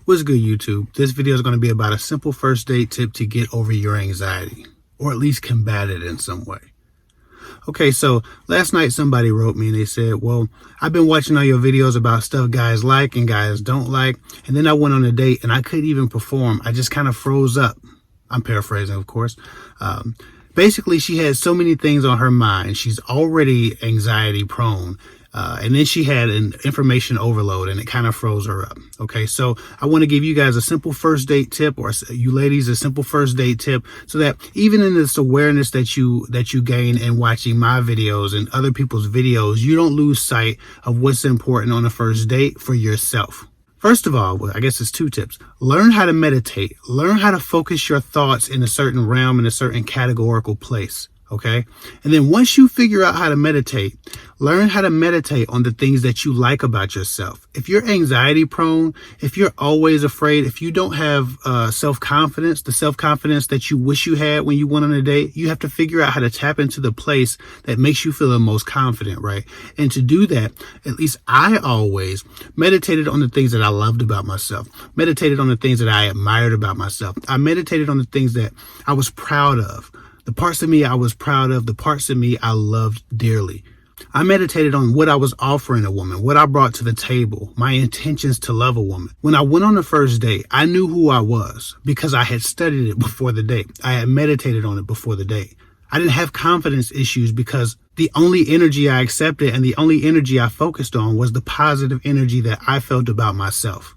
What's good, YouTube? This video is going to be about a simple first date tip to get over your anxiety, or at least combat it in some way. Okay, so last night somebody wrote me and they said, well, I've been watching all your videos about stuff guys like and guys don't like, and then I went on a date and I couldn't even perform. I just kind of froze up. I'm paraphrasing, of course. Basically, she had so many things on her mind. She's already anxiety prone. And then she had an information overload and it kind of froze her up. Okay, so I want to give you guys a simple first date tip, or you ladies a simple first date tip, so that even in this awareness that you gain in watching my videos and other people's videos, you don't lose sight of what's important on a first date for yourself. First of all, I guess it's two tips. Learn how to meditate. Learn how to focus your thoughts in a certain realm, in a certain categorical place. Okay. And then once you figure out how to meditate, learn how to meditate on the things that you like about yourself. If you're anxiety prone, if you're always afraid, if you don't have self-confidence, the self-confidence that you wish you had when you went on a date, you have to figure out how to tap into the place that makes you feel the most confident, right? And to do that, at least I always meditated on the things that I loved about myself, meditated on the things that I admired about myself. I meditated on the things that I was proud of. The parts of me I was proud of, the parts of me I loved dearly. I meditated on what I was offering a woman, what I brought to the table, my intentions to love a woman. When I went on the first date, I knew who I was because I had studied it before the date. I had meditated on it before the date. I didn't have confidence issues because the only energy I accepted and the only energy I focused on was the positive energy that I felt about myself.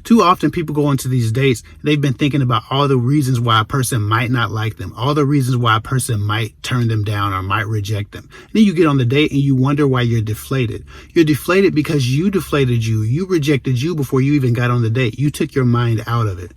Too often people go into these dates, they've been thinking about all the reasons why a person might not like them, all the reasons why a person might turn them down or might reject them. And then you get on the date and you wonder why you're deflated. You're deflated because you deflated you. You rejected you before you even got on the date. You took your mind out of it.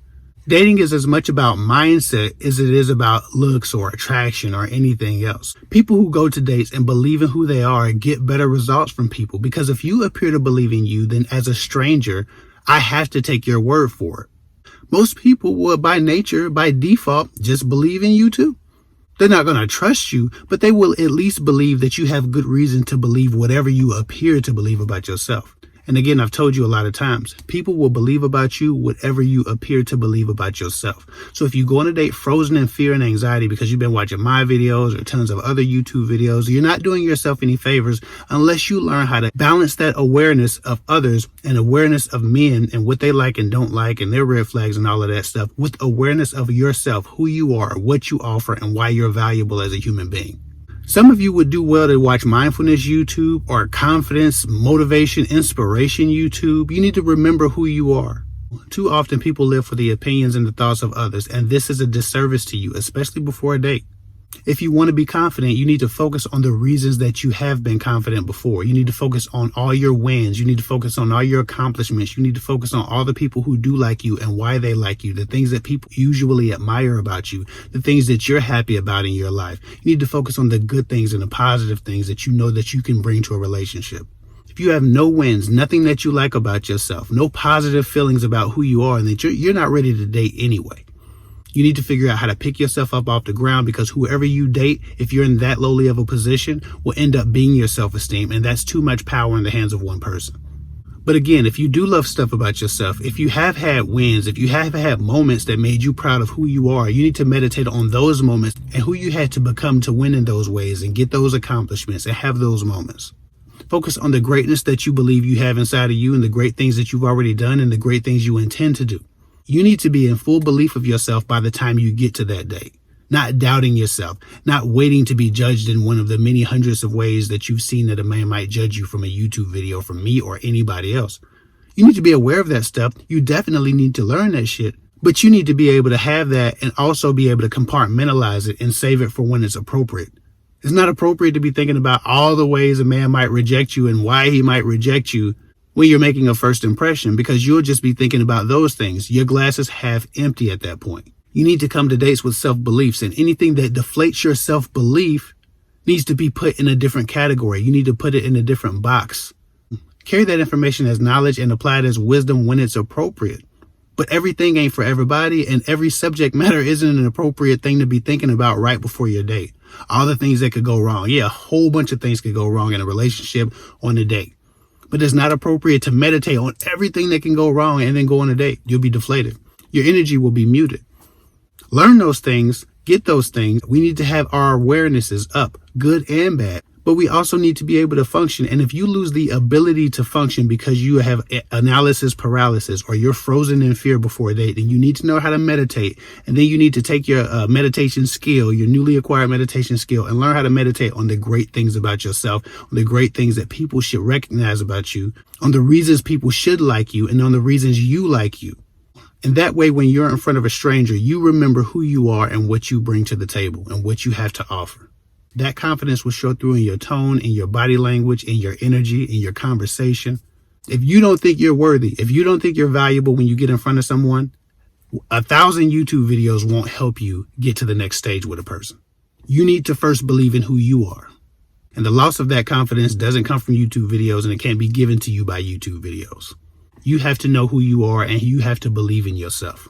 Dating is as much about mindset as it is about looks or attraction or anything else. People who go to dates and believe in who they are get better results from people, because if you appear to believe in you, then as a stranger, I have to take your word for it. Most people will, by nature, by default, just believe in you too. They're not going to trust you, but they will at least believe that you have good reason to believe whatever you appear to believe about yourself. And again, I've told you a lot of times, people will believe about you whatever you appear to believe about yourself. So if you go on a date frozen in fear and anxiety because you've been watching my videos or tons of other YouTube videos, you're not doing yourself any favors unless you learn how to balance that awareness of others and awareness of men and what they like and don't like and their red flags and all of that stuff with awareness of yourself, who you are, what you offer, and why you're valuable as a human being. Some of you would do well to watch mindfulness YouTube or confidence, motivation, inspiration YouTube. You need to remember who you are. Too often people live for the opinions and the thoughts of others, and this is a disservice to you, especially before a date. If you want to be confident, you need to focus on the reasons that you have been confident before. You need to focus on all your wins. You need to focus on all your accomplishments. You need to focus on all the people who do like you and why they like you, the things that people usually admire about you, the things that you're happy about in your life. You need to focus on the good things and the positive things that you know that you can bring to a relationship. If you have no wins, nothing that you like about yourself, no positive feelings about who you are, and that you're not ready to date anyway. You need to figure out how to pick yourself up off the ground, because whoever you date, if you're in that lowly of a position, will end up being your self-esteem. And that's too much power in the hands of one person. But again, if you do love stuff about yourself, if you have had wins, if you have had moments that made you proud of who you are, you need to meditate on those moments and who you had to become to win in those ways and get those accomplishments and have those moments. Focus on the greatness that you believe you have inside of you and the great things that you've already done and the great things you intend to do. You need to be in full belief of yourself by the time you get to that date, not doubting yourself, not waiting to be judged in one of the many hundreds of ways that you've seen that a man might judge you from a YouTube video from me or anybody else. You need to be aware of that stuff. You definitely need to learn that shit, but you need to be able to have that and also be able to compartmentalize it and save it for when it's appropriate. It's not appropriate to be thinking about all the ways a man might reject you and why he might reject you when you're making a first impression, because you'll just be thinking about those things. Your glass is half empty at that point. You need to come to dates with self-beliefs, and anything that deflates your self-belief needs to be put in a different category. You need to put it in a different box. Carry that information as knowledge and apply it as wisdom when it's appropriate. But everything ain't for everybody, and every subject matter isn't an appropriate thing to be thinking about right before your date. All the things that could go wrong. Yeah, a whole bunch of things could go wrong in a relationship on a date. But it's not appropriate to meditate on everything that can go wrong and then go on a date. You'll be deflated. Your energy will be muted. Learn those things, get those things. We need to have our awarenesses up, good and bad. But we also need to be able to function. And if you lose the ability to function because you have analysis paralysis or you're frozen in fear before a date, then you need to know how to meditate. And then you need to take your meditation skill, your newly acquired meditation skill, and learn how to meditate on the great things about yourself, on the great things that people should recognize about you, on the reasons people should like you, and on the reasons you like you. And that way, when you're in front of a stranger, you remember who you are and what you bring to the table and what you have to offer. That confidence will show through in your tone, in your body language, in your energy, in your conversation. If you don't think you're worthy, if you don't think you're valuable when you get in front of someone, 1,000 YouTube videos won't help you get to the next stage with a person. You need to first believe in who you are. And the loss of that confidence doesn't come from YouTube videos, and it can't be given to you by YouTube videos. You have to know who you are, and you have to believe in yourself.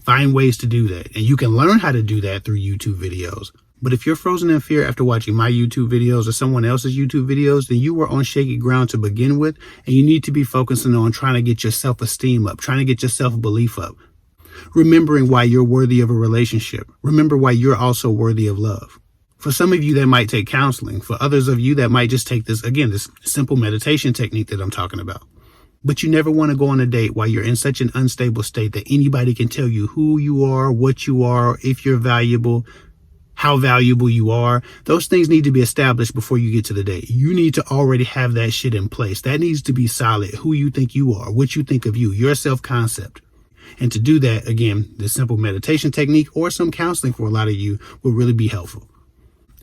Find ways to do that. And you can learn how to do that through YouTube videos. But if you're frozen in fear after watching my YouTube videos or someone else's YouTube videos, then you were on shaky ground to begin with, and you need to be focusing on trying to get your self-esteem up, trying to get your self-belief up. Remembering why you're worthy of a relationship. Remember why you're also worthy of love. For some of you, that might take counseling. For others of you, that might just take this simple meditation technique that I'm talking about. But you never want to go on a date while you're in such an unstable state that anybody can tell you who you are, what you are, if you're valuable, how valuable you are. Those things need to be established before you get to the date. You need to already have that shit in place. That needs to be solid. Who you think you are, what you think of you, your self-concept. And to do that, again, the simple meditation technique or some counseling for a lot of you will really be helpful.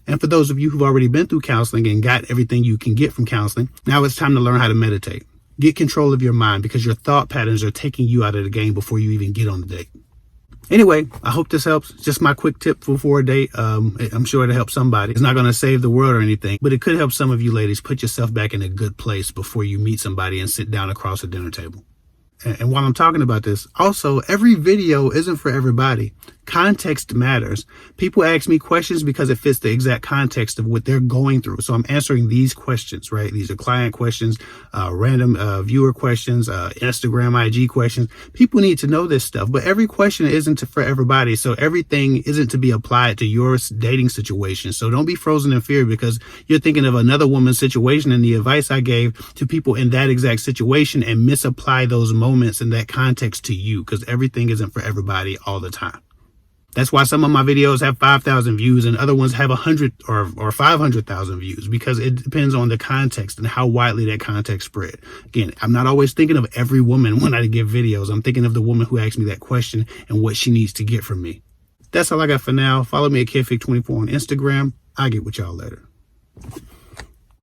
And for those of you who've already been through counseling and got everything you can get from counseling, now it's time to learn how to meditate. Get control of your mind, because your thought patterns are taking you out of the game before you even get on the date. Anyway, I hope this helps. Just my quick tip for a date. I'm sure it'll help somebody. It's not going to save the world or anything, but it could help some of you ladies put yourself back in a good place before you meet somebody and sit down across a dinner table. And while I'm talking about this, also, every video isn't for everybody. Context matters. People ask me questions because it fits the exact context of what they're going through. So I'm answering these questions, right? These are client questions, random viewer questions, Instagram, IG questions. People need to know this stuff, but every question isn't for everybody. So everything isn't to be applied to your dating situation. So don't be frozen in fear because you're thinking of another woman's situation and the advice I gave to people in that exact situation and misapply those moments in that context to you, because everything isn't for everybody all the time. That's why some of my videos have 5,000 views and other ones have 100 or 500,000 views, because it depends on the context and how widely that context spread. Again, I'm not always thinking of every woman when I give videos. I'm thinking of the woman who asked me that question and what she needs to get from me. That's all I got for now. Follow me at KidFig24 on Instagram. I'll get with y'all later.